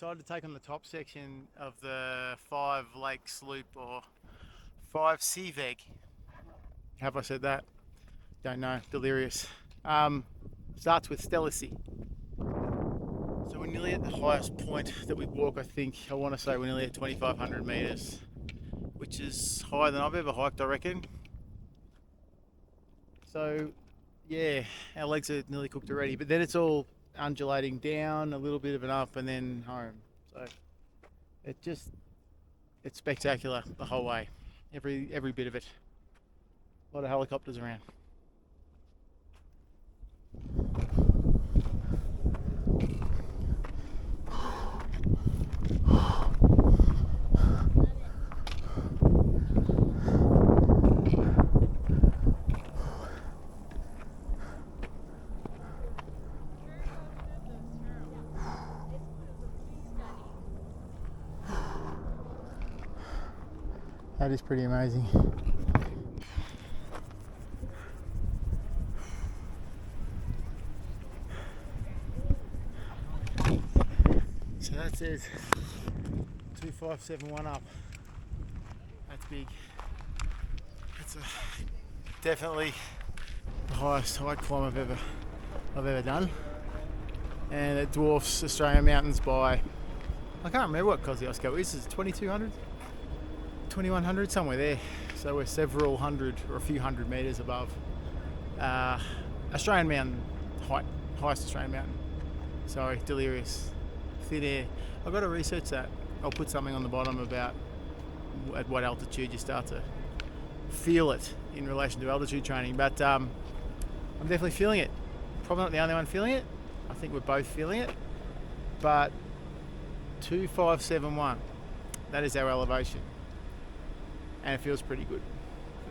decided to take on the top section of the 5 Lake Sloop, or 5 Seaveg. Have I said that? Don't know. Delirious. Starts with Stellisee. So we're nearly at the highest point that we walk, I think. I want to say we're nearly at 2,500 metres, which is higher than I've ever hiked, I reckon. So yeah, our legs are nearly cooked already, but then it's all undulating down, a little bit of an up, and then home. So it's spectacular the whole way, every bit of it. A lot of helicopters around. That is pretty amazing. So that says 2571 up. That's big. That's definitely the highest hike climb I've ever done, and it dwarfs Australian mountains by, I can't remember what Kosciuszko is. Is it 2200? 2100, somewhere there. So we're several hundred or a few hundred metres above Australian mountain height, highest Australian mountain. Sorry, delirious. Thin air. I've got to research that. I'll put something on the bottom about at what altitude you start to feel it in relation to altitude training. But I'm definitely feeling it. Probably not the only one feeling it. I think we're both feeling it. But 2571, that is our elevation. And it feels pretty good.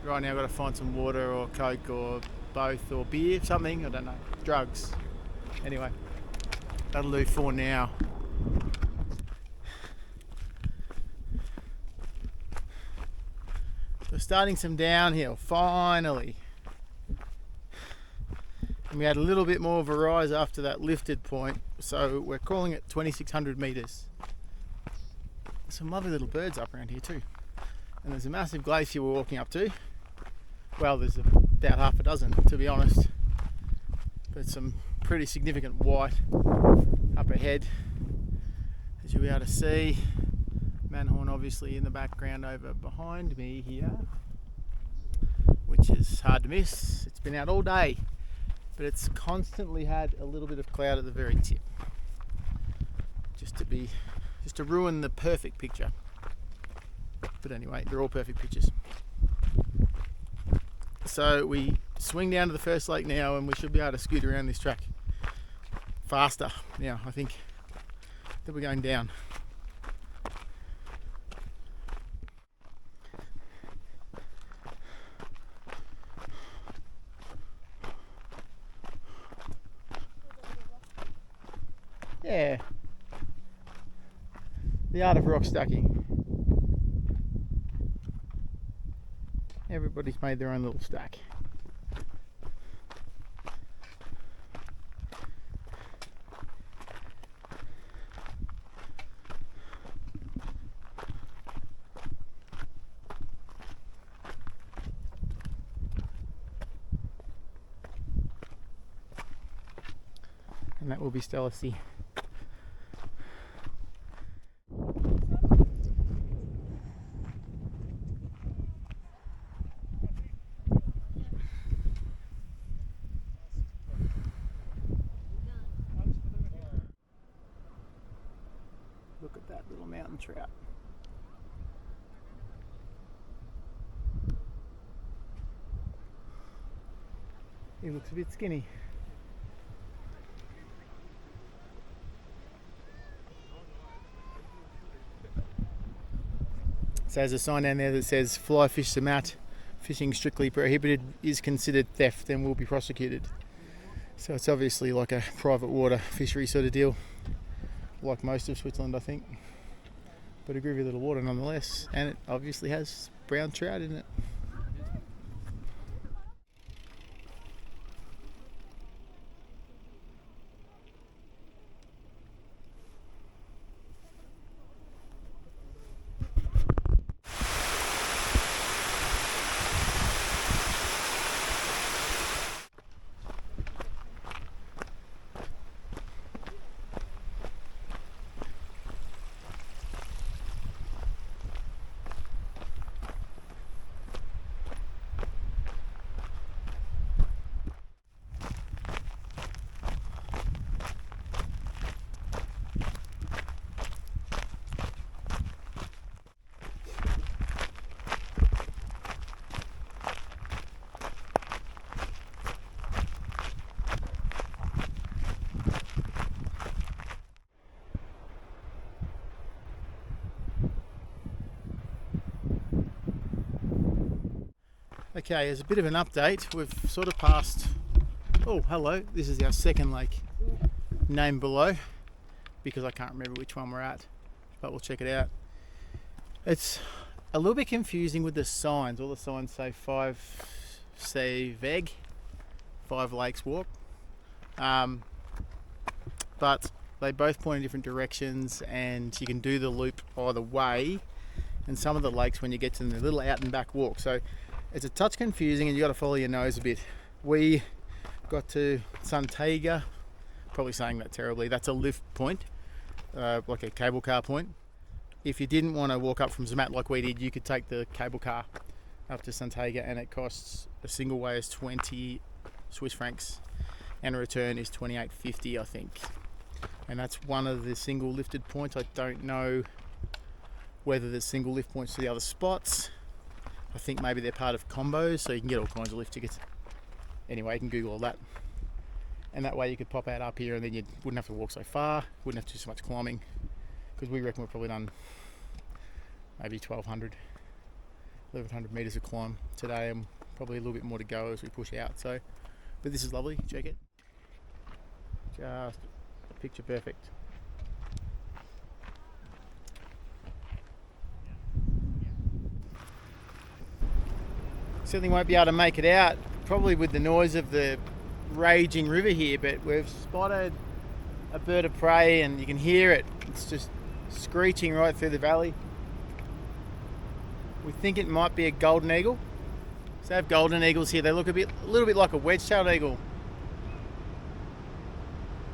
But right now I've got to find some water or Coke or both, or beer, something, I don't know, drugs. Anyway, that'll do for now. We're starting some downhill, finally. And we had a little bit more of a rise after that lifted point, so we're calling it 2,600 metres. Some lovely little birds up around here too. And there's a massive glacier we're walking up to. Well, there's about half a dozen, to be honest. But some pretty significant white up ahead, as you'll be able to see. Matterhorn obviously in the background over behind me here, which is hard to miss. It's been out all day, but it's constantly had a little bit of cloud at the very tip, just to ruin the perfect picture. But anyway, they're all perfect pictures. So we swing down to the first lake now, and we should be able to scoot around this track faster now, I think, that we're going down. Yeah, the art of rock stacking. Everybody's made their own little stack. And that will be Stellisee. Look at that little mountain trout. He looks a bit skinny. So there's a sign down there that says fly fish Zermatt, fishing strictly prohibited, is considered theft and will be prosecuted. So it's obviously like a private water fishery sort of deal, like most of Switzerland, I think. But a groovy little water nonetheless, and it obviously has brown trout in it. Okay, as a bit of an update, we've sort of passed, oh hello, this is our second lake, named below, because I can't remember which one we're at, but we'll check it out. It's a little bit confusing with the signs. All the signs say 5 Veg, 5 lakes walk, but they both point in different directions and you can do the loop either way. And some of the lakes, when you get to them, they're little out and back walk, so it's a touch confusing and you got to follow your nose a bit. We got to Sunnegga, probably saying that terribly, that's a lift point, like a cable car point. If you didn't want to walk up from Zermatt like we did, you could take the cable car up to Sunnegga, and it costs, a single way is 20 Swiss francs and a return is 28.50 I think. And that's one of the single lifted points. I don't know whether there's single lift points to the other spots. I think maybe they're part of combos, so you can get all kinds of lift tickets. Anyway, you can Google all that. And that way you could pop out up here and then you wouldn't have to walk so far, wouldn't have to do so much climbing, because we reckon we've probably done maybe 1,100 metres of climb today, and probably a little bit more to go as we push out. So, but this is lovely, check it. Just picture perfect. Certainly won't be able to make it out, probably with the noise of the raging river here, but we've spotted a bird of prey and you can hear it. It's just screeching right through the valley. We think it might be a golden eagle. So they have golden eagles here. They look a little bit like a wedge-tailed eagle.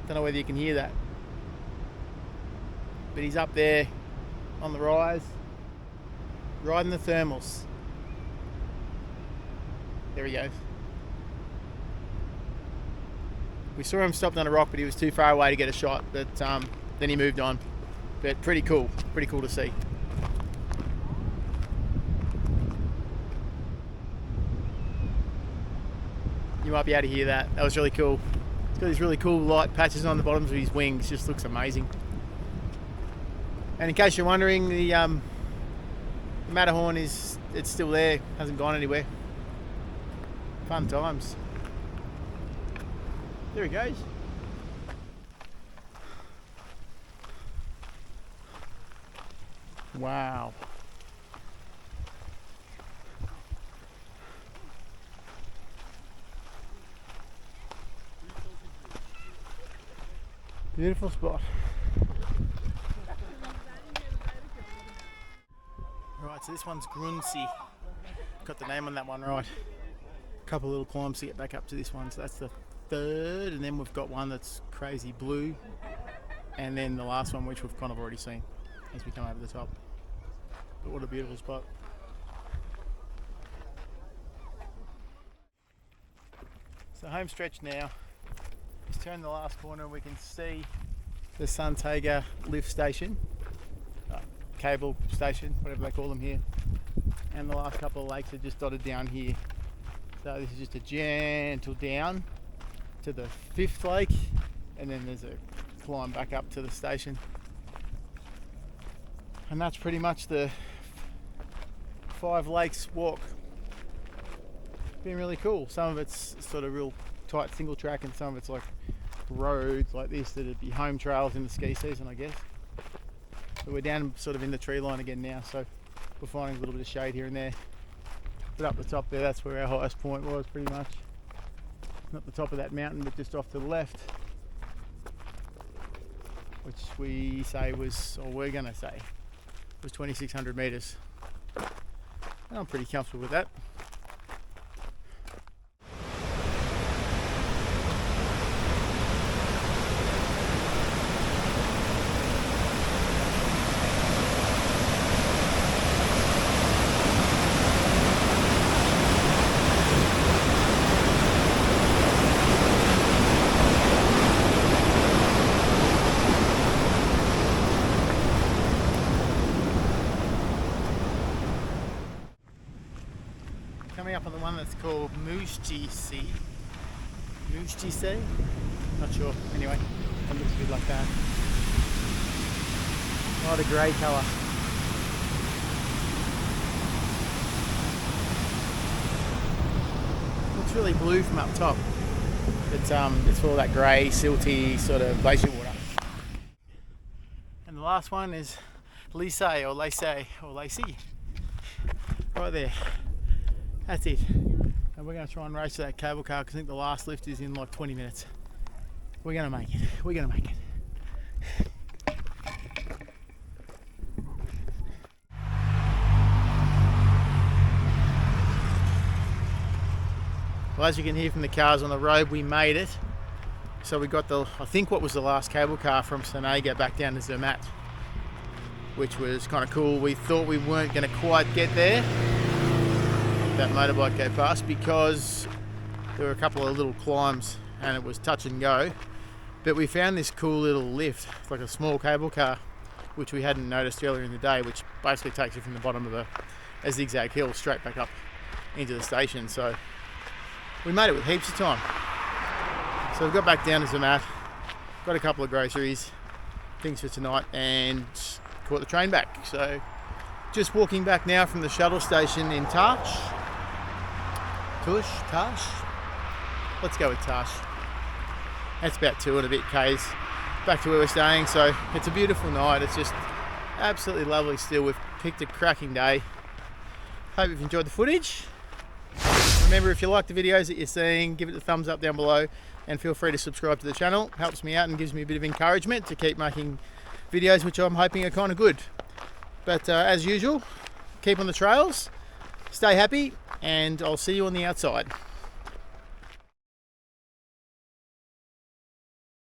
Don't know whether you can hear that. But he's up there on the rise, riding the thermals. There he goes. We saw him stopped on a rock, but he was too far away to get a shot. But then he moved on. But pretty cool to see. You might be able to hear that. That was really cool. He's got these really cool light patches on the bottoms of his wings. Just looks amazing. And in case you're wondering, the Matterhorn it's still there. Hasn't gone anywhere. Fun times. There he goes. Wow. Beautiful spot. Right, so this one's Grünsee. Got the name on that one right. Couple little climbs to get back up to this one, so that's the third, and then we've got one that's crazy blue, and then the last one which we've kind of already seen as we come over the top. But what a beautiful spot. So home stretch now. Just turn the last corner and we can see the Sunnegga lift station, cable station, whatever they call them here, and the last couple of lakes are just dotted down here. So this is just a gentle down to the 5th lake, and then there's a climb back up to the station. And that's pretty much the 5 lakes walk. It's been really cool. Some of it's sort of real tight single track, and some of it's like roads like this that'd be home trails in the ski season, I guess. But we're down sort of in the tree line again now, so we're finding a little bit of shade here and there. But up the top there, that's where our highest point was pretty much. Not the top of that mountain, but just off to the left, which we say was, or we're going to say, was 2,600 metres. And I'm pretty comfortable with that. Coming up on the one that's called Moosjisee. Moosjisee? Not sure. Anyway, it looks a bit like that. What a grey colour. looks really blue from up top. It's full of that grey, silty sort of glacier water. And the last one is Leisee or Leisee or Leisee. Right there. That's it. And we're going to try and race to that cable car because I think the last lift is in like 20 minutes. We're going to make it. We're going to make it. Well, as you can hear from the cars on the road, we made it. So we got I think what was the last cable car from Sunnegga back down to Zermatt, which was kind of cool. We thought we weren't going to quite get there, that motorbike go past, because there were a couple of little climbs and it was touch and go. But we found this cool little lift, it's like a small cable car, which we hadn't noticed earlier in the day, which basically takes you from the bottom of a zigzag hill straight back up into the station. So we made it with heaps of time. So we got back down to Zermatt, got a couple of groceries, things for tonight, and caught the train back. So just walking back now from the shuttle station in Tash. Let's go with Tash. That's about 2 and a bit k's back to where we're staying. So it's a beautiful night. It's just absolutely lovely still. We've picked a cracking day. Hope you've enjoyed the footage. Remember, if you like the videos that you're seeing, give it a thumbs up down below and feel free to subscribe to the channel. It helps me out and gives me a bit of encouragement to keep making videos which I'm hoping are kind of good. But as usual, keep on the trails, stay happy, and I'll see you on the outside.